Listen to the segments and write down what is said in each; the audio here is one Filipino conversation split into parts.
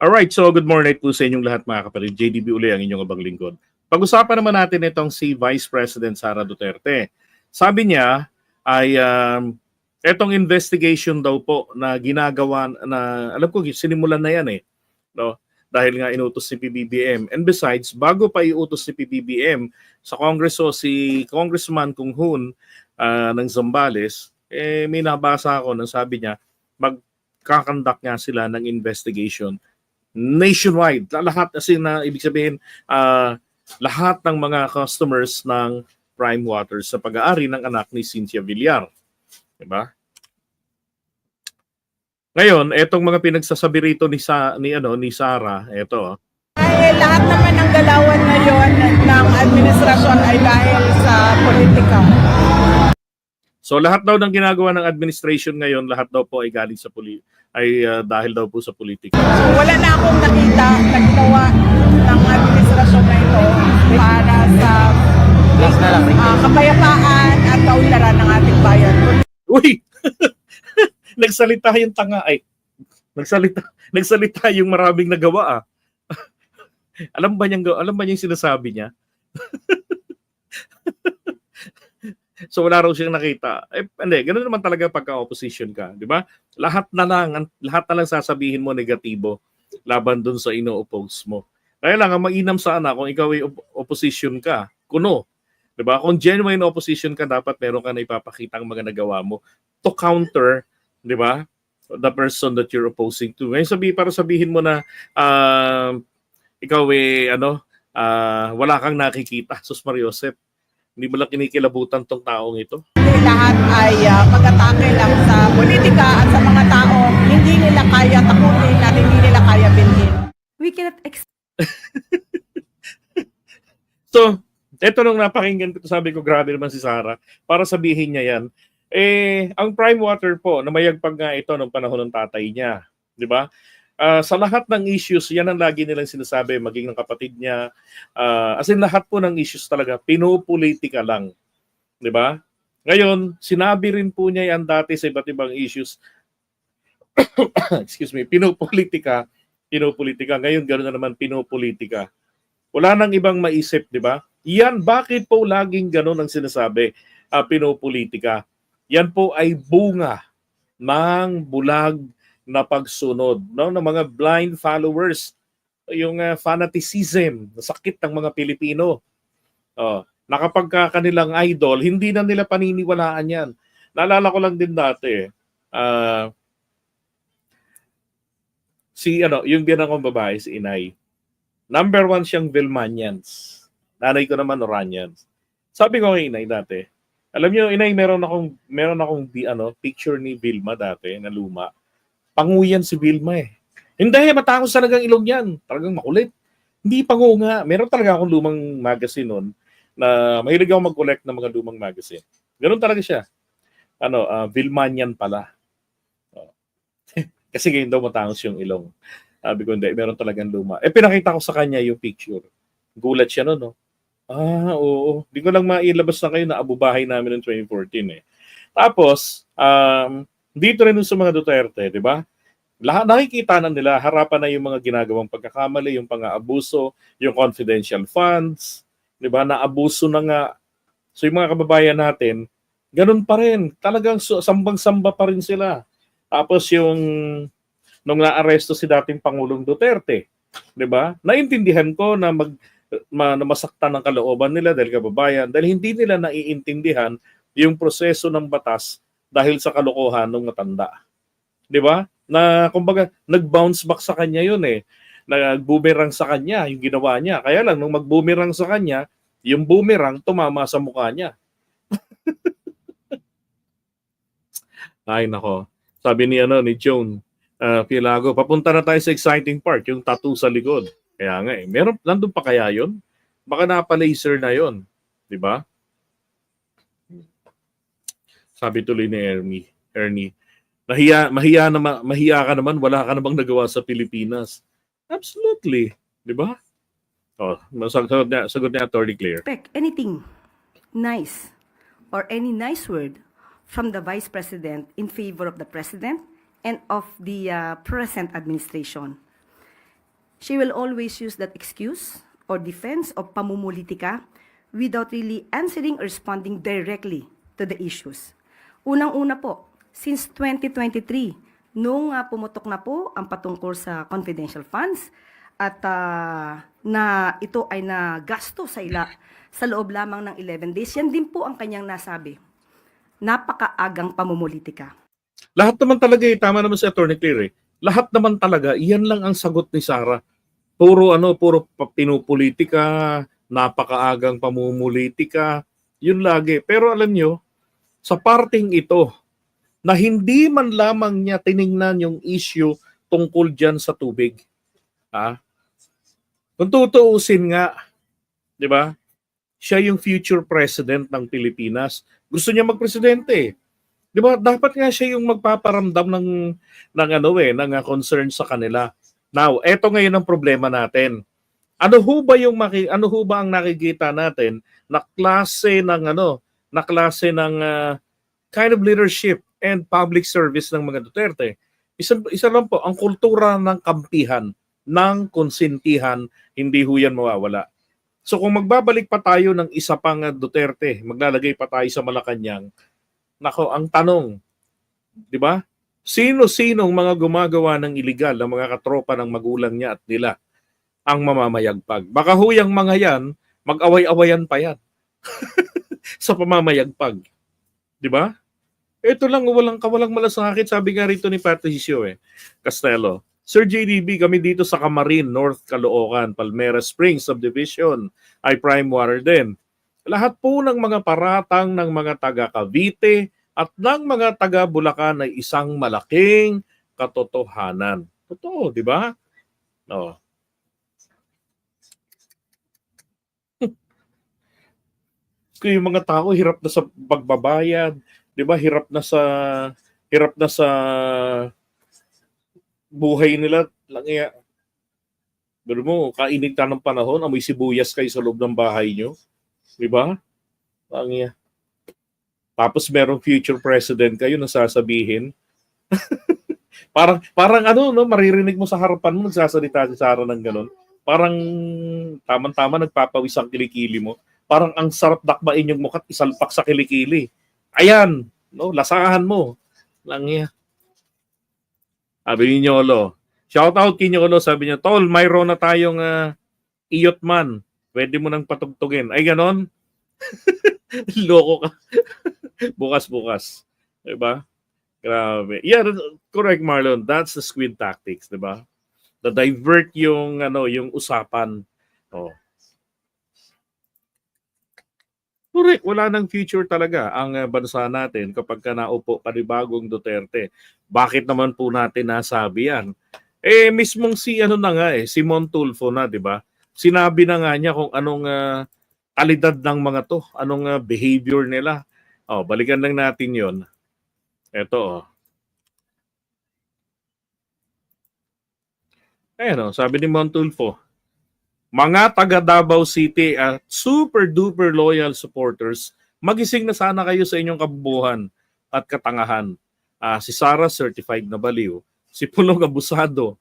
Alright, so good morning po sa inyong lahat mga kapatid. JDB uli ang inyong abang lingkod. Pag-usapan naman natin itong si Vice President Sara Duterte. Sabi niya ay itong investigation daw po na ginagawa na alam ko sinimulan na yan no? Dahil nga inutos si PBBM. And besides, bago pa iutos si PBBM sa Kongreso si Congressman Kung Hoon ng Zambales, may nabasa ako nang sabi niya magkakandak nga sila ng investigation nationwide. Lahat kasi na ibig sabihin lahat ng mga customers ng Prime Waters sa pag-aari ng anak ni Cynthia Villar. Diba? Ngayon, etong mga pinagsasabi rito ni Sara, eto. Ay, lahat naman ng galawan ngayon ng administrasyon ay dahil sa politika. So lahat daw ng ginagawa ng administration ngayon, lahat daw po ay galing sa dahil daw po sa politika. So wala na akong nakita na ginawa ng administrasyon na ito para sa kapayapaan at kaunlaran ng ating bayan. Uy! Nagsalita yung tanga ay. Nagsalita yung maraming nagawa Alam ba niyang sinasabi niya? So wala raw siyang nakita. Hindi, ganoon naman talaga pagka-opposition ka, di ba? Lahat na lang sasabihin mo negatibo laban dun sa ino-oppose mo. Kaya lang ang mainam sana kung ikaw ay opposition ka, kuno. Di ba? Kung genuine opposition ka, dapat meron ka na ipapakita ang mga nagawa mo to counter, di ba? The person that you're opposing to. Ngayon para sabihin mo na ikaw wala kang nakikita, Sus Mariosep. Hindi mo lang kinikilabutan tong taong ito. Lahat ay pag-atake lang sa politika at sa mga tao hindi nila kaya takutin at hindi nila kaya bilhin. We cannot So, eto nung napakinggan ko, sabi ko grabe naman si Sara para sabihin niya yan. Ang Prime Water po, namayagpag nga ito nung panahon ng tatay niya. Di ba? Sa lahat ng issues, yan ang lagi nilang sinasabi, maging ng kapatid niya. As in, lahat po ng issues talaga, pinopolitika lang. Di ba? Ngayon, sinabi rin po niya yan dati sa iba't ibang issues. Excuse me, pinopolitika. Ngayon, gano'n na naman, pinopolitika. Wala nang ibang maisip, di ba? Yan, bakit po laging gano'n ang sinasabi, pinopolitika? Yan po ay bunga ng bulag na pagsunod ng mga blind followers, yung fanaticism, sakit ng mga Pilipino. Na kapag kanilang idol, hindi na nila paniniwalaan yan. Naalala ko lang din dati, yung biyanang kong babae, si Inay. Number 1 siyang Vilmanians. Nanay ko naman Oranians. Sabi ko kay Inay dati, alam niyo, Inay, meron akong picture ni Vilma dati na luma. Panguyan si Vilma Hindi, matangos talagang ilong yan. Talagang makulit. Hindi pango nga. Meron talaga akong lumang magazine noon na mahilig ako mag-collect ng mga lumang magazine. Ganun talaga siya. Vilmanian pala. Kasi ngayon daw matangos yung ilong. Sabi ko, hindi, meron talagang luma. Pinakita ko sa kanya yung picture. Gulat siya noon, no? Oo. Hindi ko lang mailabas na kayo na abubahay namin noong 2014 Tapos, dito rin sa mga Duterte, di ba? Lahat nakikita na nila, harapan na yung mga ginagawang pagkakamali, yung pang-aabuso, yung confidential funds, di ba? Naabuso na nga. So yung mga kababayan natin, ganun pa rin. Talagang sambang-samba pa rin sila. Tapos nung naaresto si dating Pangulong Duterte, di ba? Naintindihan ko na masaktan ng kalooban nila dahil kababayan, dahil hindi nila naiintindihan yung proseso ng batas dahil sa kalokohan ng matanda. 'Di ba? Na kumbaga nag-bounce back sa kanya 'yun Nag-boomerang sa kanya yung ginawa niya. Kaya lang nung mag-boomerang sa kanya, yung boomerang tumama sa mukha niya. Ay nako. Sabi ni Joan Pilago, papunta na tayo sa exciting part, yung tattoo sa likod. Kaya nga nandun pa kaya 'yun? Baka napa-laser na 'yun, 'di ba? Sabi tuloy ni Ernie, mahiya ka naman, wala ka namang nagawa sa Pilipinas. Absolutely, di ba? Sagot niya Attorney Claire. Anything nice or any nice word from the Vice President in favor of the President and of the present administration. She will always use that excuse or defense of pamumulitika without really answering or responding directly to the issues. Unang-una po, since 2023, nung pumutok na po ang patungkol sa confidential funds at na ito ay nagasto sa loob lamang ng 11 days, yan din po ang kanyang nasabi. Napakaagang pamumulitika. Lahat naman talaga, tama naman si Attorney Claire, lahat naman talaga, iyan lang ang sagot ni Sara. Puro pinupolitika, napakaagang pamumulitika, yun lagi. Pero alam nyo, sa parting ito, na hindi man lamang niya tiningnan yung issue tungkol dyan sa tubig. Kung tutuusin nga, di ba, siya yung future president ng Pilipinas. Gusto niya magpresidente. Di ba, dapat nga siya yung magpaparamdam ng concern sa kanila. Now, eto ngayon ang problema natin. Ano ho ba ang nakikita natin na klase ng kind of leadership and public service ng mga Duterte? Isa lang po, ang kultura ng kampihan, ng konsentihan, hindi ho yan mawawala. So kung magbabalik pa tayo ng isa pang Duterte, maglalagay pa tayo sa Malacanang, nako, ang tanong, di ba? Sino-sinong mga gumagawa ng iligal, ng mga katropa ng magulang niya at nila ang mamamayagpag? Baka huyang mga yan, mag-away-awayan pa yan sa pamamayagpag. Di ba? Ito lang, walang malasakit. Sabi nga rito ni Patricio Castelo, Sir JDB, kami dito sa Camarin, North Caloocan, Palmera Springs Subdivision, ay prime water din. Lahat po ng mga paratang ng mga taga Cavite at ng mga taga Bulacan ay isang malaking katotohanan. Totoo, di ba? No. Yung mga tao hirap na sa pagbabayad, di ba? Hirap na sa buhay nila. Langya. Pero mo, kainit ka ng panahon, amoy sibuyas kayo sa loob ng bahay nyo. Di ba? Langya. Tapos merong future president kayo na sasabihin. parang maririnig mo sa harapan mo nagsasalita si Sara ng ganun. Parang tama-tama nagpapawis ang kilikili mo. Parang ang sarap dakbain yung mukha at isalpak sa kilikili. Ayan, lasahan mo. Langya. Sabi ni Nyolo. Shout out kay Nyolo, sabi niya, Tol, mayroon na tayong iyot man. Pwede mo nang patugtugin. Ay ganon. Loko ka. Bukas-bukas. Diba? Grabe. Yeah, correct, Marlon. That's the squid tactics, diba? The divert yung usapan. Oh. Correct. Wala nang future talaga ang bansa natin kapag naupo panibagong Duterte. Bakit naman po natin nasabi yan? Mismong si Simon Tulfo na, diba? Sinabi na nga niya kung anong kalidad ng mga to, anong behavior nila. Balikan lang natin yon. Ito, Ayan, sabi ni Montulfo, mga taga Davao City at super duper loyal supporters, magising na sana kayo sa inyong kabubuhan at katangahan. Si Sara certified na baliw, si Pulong abusado,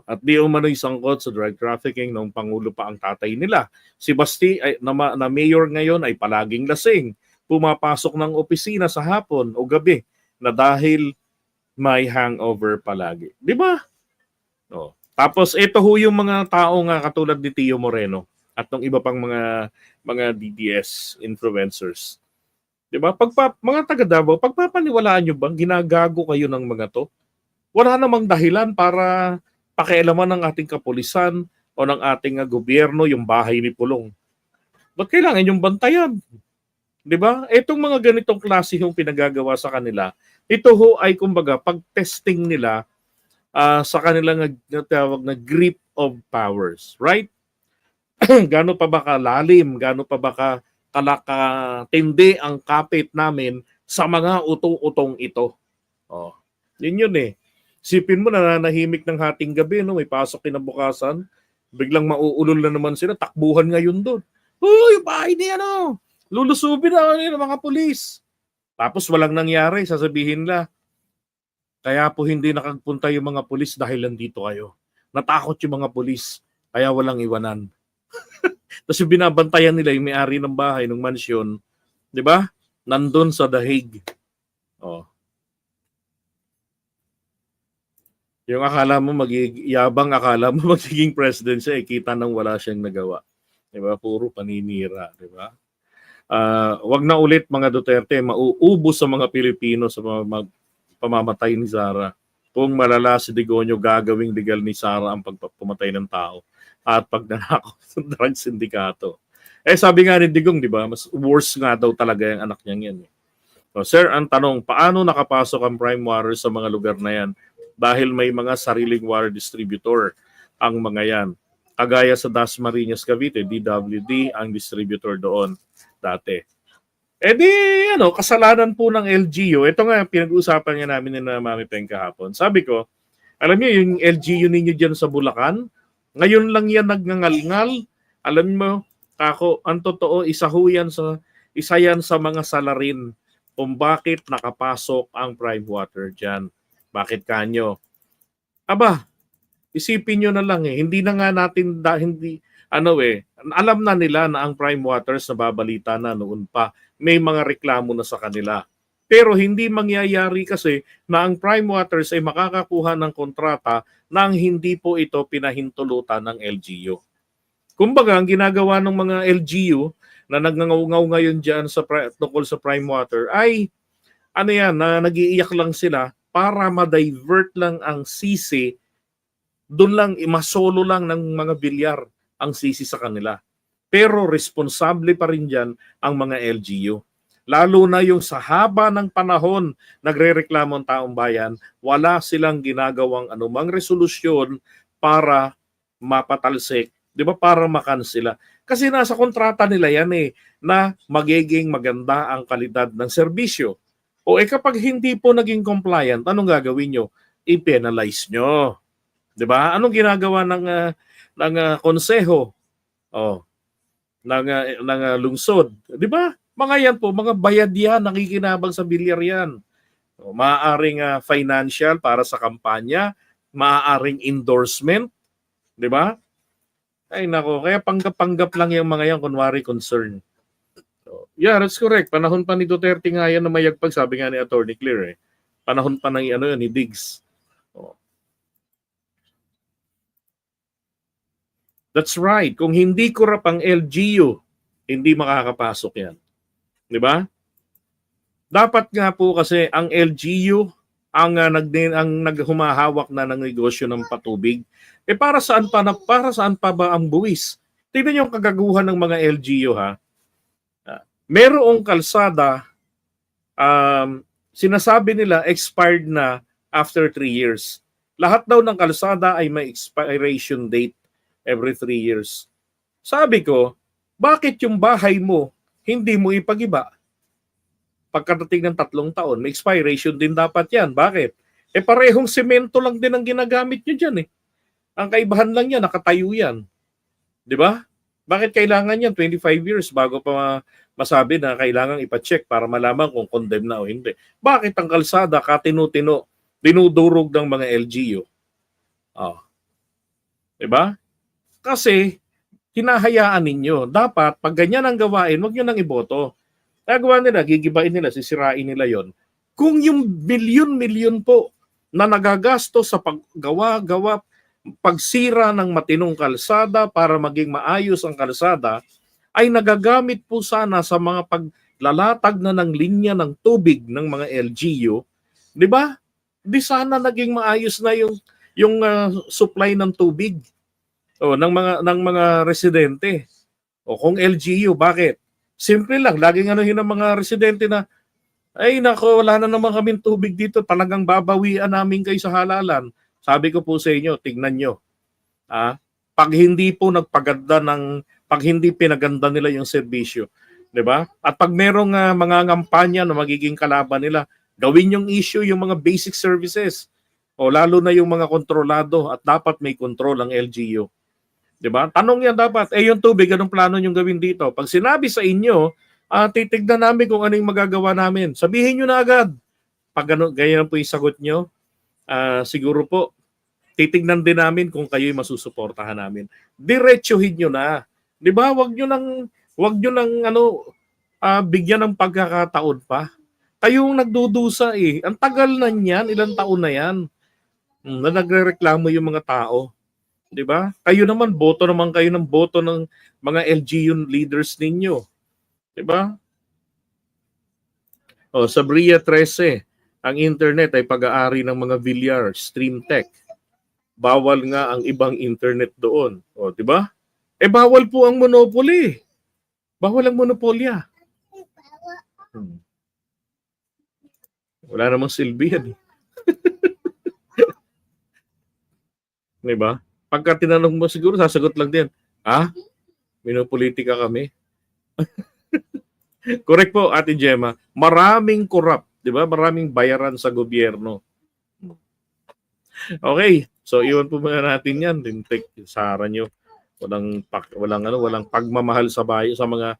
at di umano'y sangkot sa drug trafficking noong Pangulo pa ang tatay nila. Si Basti na mayor ngayon ay palaging lasing, pumapasok ng opisina sa hapon o gabi na dahil may hangover palagi. Di ba? Tapos ito ho yung mga tao nga katulad ni Tio Moreno at ng iba pang mga DDS influencers. Di ba? Mga taga Davao, pagpapaniwalaan nyo bang ginagago kayo ng mga to? Wala namang dahilan para pakialaman ng ating kapulisan o ng ating gobyerno yung bahay ni Pulong. Ba't kailangan yung bantayan? Di ba? Itong mga ganitong klase yung pinagagawa sa kanila, ito ho ay kumbaga pag-testing nila sa kanilang natawag na grip of powers. Right? Gano pa ba kalalim? Gano pa ba kalakatindi ang kapit namin sa mga utong-utong ito? Yun Sipin mo, nananahimik ng hating gabi, may pasok kinabukasan, biglang mauulol na naman sila, takbuhan ngayon doon. Uy, bahay niya, lulusubin na ng mga pulis. Tapos walang nangyari, sasabihin nila, kaya po hindi nakagpunta yung mga pulis dahil nandito kayo. natakot yung mga pulis, kaya walang iwanan. Tapos yung binabantayan nila yung may-ari ng bahay, ng mansyon, di ba? Nandun sa The Hague. Oh. Yung akala mo yabang akala mo magiging president siya, kita nang wala siyang nagawa. Di ba? Puro paninira, di ba? Wag na ulit mga Duterte, mauubos sa mga Pilipino sa pamamatay ni Sara. Kung malala si Digonyo, gagawing legal ni Sara ang pagpumatay ng tao at pagnanakaw sa drug sindikato. Sabi nga ni Digong, di ba, mas worse nga daw talaga yung anak niya yan. So, sir, ang tanong, paano nakapasok ang prime water sa mga lugar na yan? Dahil may mga sariling water distributor ang mga yan. Kagaya sa Dasmariñas, Cavite, DWD ang distributor doon dati. Kasalanan po ng LGU. Ito nga, pinag-uusapan nga namin ni Mami Peng kahapon. Sabi ko, alam niyo, yung LGU ninyo dyan sa Bulacan, ngayon lang yan nagngangal-ngal. Alam mo, kako, ang totoo, isa yan sa mga salarin kung bakit nakapasok ang prime water dyan. Bakit kanyo? Aba, isipin nyo na lang hindi na nga natin, alam na nila na ang prime waters na babalita na noon pa, may mga reklamo na sa kanila. Pero hindi mangyayari kasi na ang prime waters ay makakakuha ng kontrata nang hindi po ito pinahintulutan ng LGU. Kumbaga, ang ginagawa ng mga LGU na nagngangaw ngayon dyan tungkol sa prime water ay, na nag-iiyak lang sila para ma-divert lang ang sisi, doon lang, masolo lang ng mga bilyar ang sisi sa kanila. Pero responsable pa rin dyan ang mga LGU. Lalo na yung sa haba ng panahon nagrereklamo ang taong bayan, wala silang ginagawang anumang resolusyon para mapatalsik, di ba, para makansela. Kasi nasa kontrata nila yan na magiging maganda ang kalidad ng serbisyo. Kapag hindi po naging compliant, anong gagawin nyo? I-penalize nyo. 'Di ba? Anong ginagawa ng konseho? Ng lungsod, 'di ba? Mga yan po, mga bayad yan, nakikinabang sa bilyar yan. Maaaring financial para sa kampanya, maaaring endorsement, 'di ba? Ay nako, kaya panggap-panggap lang yung mga yan, kunwari concern. Yeah, that's correct. Panahon pa ni Duterte nga yan na mayagpag, sabi nga ni Attorney Claire. Panahon pa ng ni Diggs. That's right. Kung hindi korap ang LGU, hindi makakapasok yan. Di ba? Dapat nga po kasi ang LGU ang naghumahawak na ng negosyo ng patubig. Para saan pa ba ang buwis? Tingnan niyo ang kagaguhan ng mga LGU merong kalsada, sinasabi nila expired na after 3 years. Lahat daw ng kalsada ay may expiration date every 3 years. Sabi ko, bakit yung bahay mo hindi mo ipag-iba? Pagkadating ng 3 taon, may expiration din dapat yan. Bakit? Parehong semento lang din ang ginagamit nyo dyan . Ang kaibahan lang yan, nakatayo yan. Di ba? Bakit kailangan yan 25 years bago pa masabi na kailangan ipacheck para malaman kung condemn na o hindi? Bakit ang kalsada katino-tino, dinudurog ng mga LGU? Diba? Kasi hinahayaan ninyo. Dapat pag ganyan ang gawain, wag nyo nang iboto. Nagawa nila, gigibain nila, sisirain nila yon. Kung yung milyon-milyon po na nagagasto sa paggawa, pagsira ng matinong kalsada para maging maayos ang kalsada, ay nagagamit po sana sa mga paglalatag na ng linya ng tubig ng mga LGU, di ba? Di sana naging maayos na yung supply ng tubig ng mga residente. Kung LGU, bakit? Simple lang, laging ng mga residente na, ay nako, wala na naman kaming tubig dito, talagang babawian namin kayo sa halalan. Sabi ko po sa inyo, tignan nyo. Pag hindi po pag hindi pinaganda nila yung serbisyo, 'di ba? At pag merong mga ngampanya na magiging kalaban nila, gawin yung issue yung mga basic services. Lalo na yung mga kontrolado at dapat may control ang LGU. 'Di ba? Tanong yan dapat, yung tubig, anong plano niyong gawin dito? Pag sinabi sa inyo, titignan namin kung anong magagawa namin. Sabihin niyo na agad. Pag ganyan po yung sagot niyo, siguro po titignan din namin kung kayo'y masusuportahan namin. Diretsuhin nyo na. 'Di ba? Wag nyo nang bigyan ng pagkakataon pa. Kayong nagdudusa eh. Ang tagal na niyan, ilang taon na 'yan. Na nagrereklamo yung mga tao. 'Di ba? Kayo naman kayo ng boto ng mga LGU leaders ninyo. 'Di ba? Sa Bria 13, ang internet ay pag-aari ng mga Villar, Streamtech. Bawal nga ang ibang internet doon. 'Di ba? Bawal po ang monopoly. Bawal ang monopolya. Wala namang silbi yan. 'Di ba? Pagka tinanong mo siguro, sasagot lang din, minopolitika kami. Correct po, Ate Gemma. Maraming corrupt, 'di ba? Maraming bayaran sa gobyerno. Okay, so iwan po muna natin 'yan. Take sara nyo. Walang pagmamahal sa bayo sa mga